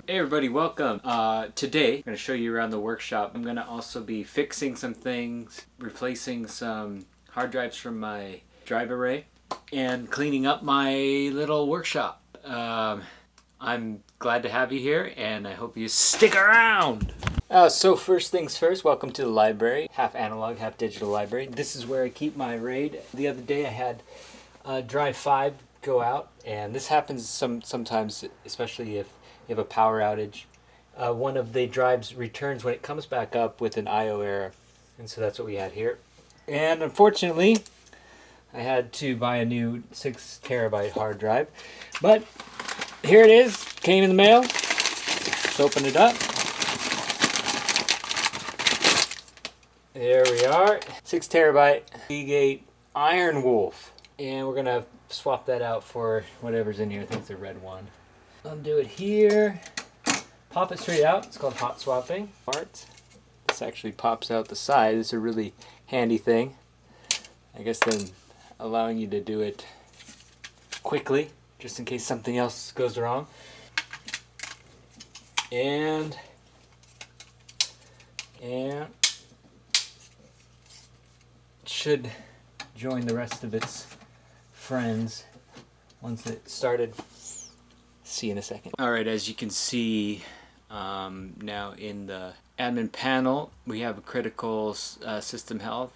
Hey everybody, welcome. Today I'm going to show you around the workshop. I'm going to also be fixing some things, replacing some hard drives from my drive array, and cleaning up my little workshop. I'm glad to have you here, and I hope you stick around. So first things first, welcome to the library. Half analog, half digital library. This is where I keep my RAID. The other day I had drive 5 go out, and this happens sometimes, especially if you have a power outage. One of the drives returns when it comes back up with an I/O error, and so that's what we had here. And unfortunately, I had to buy a new 6 terabyte hard drive, but here it is. Came in the mail. Let's open it up. There we are. 6 terabyte Seagate Iron Wolf, and we're gonna swap that out for whatever's in here. I think it's the red one. Undo it here. Pop it straight out. It's called hot swapping. Parts. This actually pops out the side. It's a really handy thing. I guess then allowing you to do it quickly, just in case something else goes wrong. And it should join the rest of its friends once it started. See you in a second. Alright, as you can see now in the admin panel, we have a critical system health,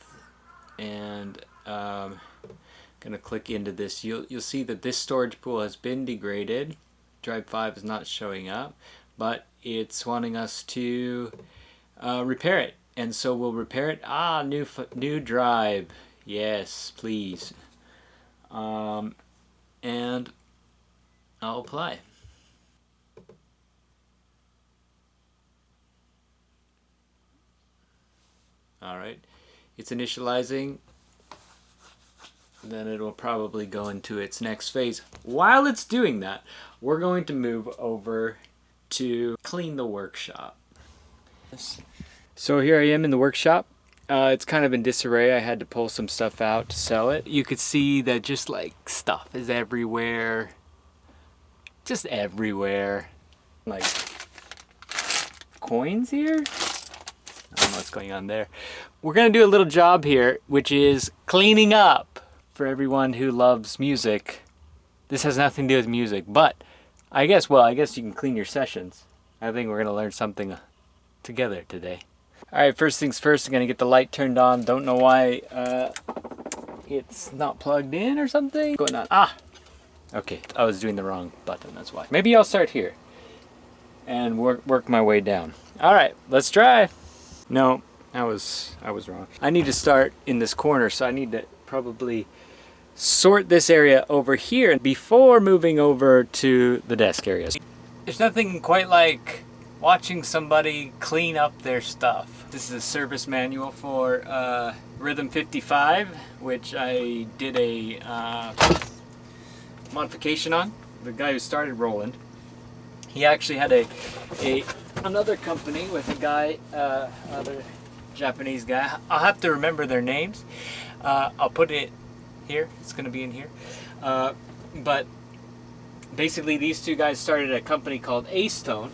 and gonna click into this. You'll see that this storage pool has been degraded. Drive 5 is not showing up, but it's wanting us to repair it, and so we'll repair it. New drive. Yes, please. And I'll apply. Alright, it's initializing. Then it'll probably go into its next phase. While it's doing that, we're going to move over to clean the workshop. So here I am in the workshop. It's kind of in disarray. I had to pull some stuff out to sell it. You could see that just like stuff is everywhere. Just everywhere. Like coins here? I don't know what's going on there. We're gonna do a little job here, which is cleaning up for everyone who loves music. This has nothing to do with music, but I guess you can clean your sessions. I think we're gonna learn something together today. Alright, first things first, I'm gonna get the light turned on. Don't know why it's not plugged in or something. What's going on? Okay, I was doing the wrong button, that's why. Maybe I'll start here and work my way down. Alright, let's try. No, I was wrong. I need to start in this corner, so I need to probably sort this area over here before moving over to the desk areas. There's nothing quite like watching somebody clean up their stuff. This is a service manual for Rhythm 55, which I did a modification on. The guy who started Roland, he actually had another company with a guy, another Japanese guy. I'll have to remember their names. I'll put it here. It's going to be in here. But basically, these two guys started a company called A-Stone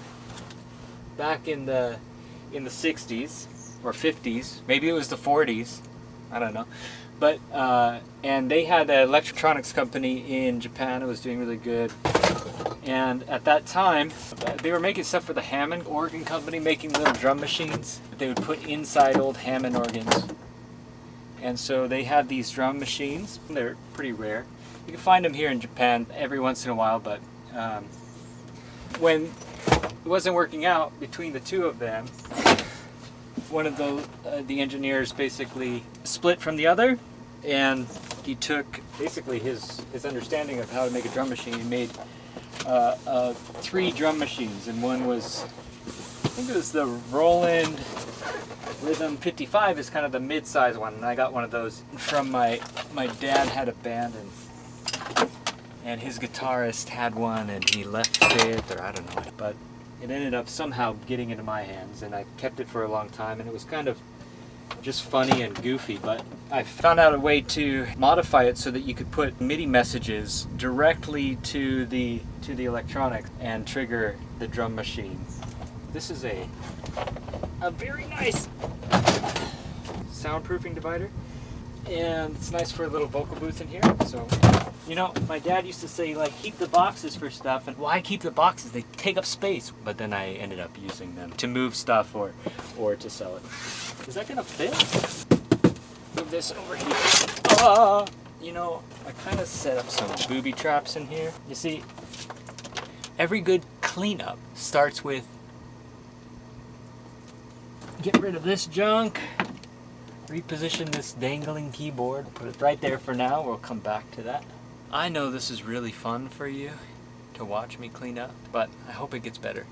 back in the 60s or 50s. Maybe it was the 40s. I don't know. But and they had an electronics company in Japan. It was doing really good. And at that time, they were making stuff for the Hammond organ company, making little drum machines that they would put inside old Hammond organs. And so they had these drum machines. They're pretty rare. You can find them here in Japan every once in a while, but when it wasn't working out between the two of them, one of the engineers basically split from the other, and he took basically his understanding of how to make a drum machine. He made 3 drum machines, and one was, I think it was the Roland Rhythm 55 is kind of the mid-size one, and I got one of those from my dad had a band, and his guitarist had one, and he left it, or I don't know, but it ended up somehow getting into my hands, and I kept it for a long time, and it was kind of just funny and goofy, but I found out a way to modify it so that you could put MIDI messages directly to the electronics and trigger the drum machine. This is a very nice soundproofing divider, and it's nice for a little vocal booth in here. So, you know, my dad used to say, like, keep the boxes for stuff, and why keep the boxes? They take up space. But then I ended up using them to move stuff or to sell it. Is that gonna fit? Move this over here. You know, I kind of set up some booby traps in here. You see, every good cleanup starts with get rid of this junk, reposition this dangling keyboard, put it right there for now. We'll come back to that. I know this is really fun for you to watch me clean up, but I hope it gets better.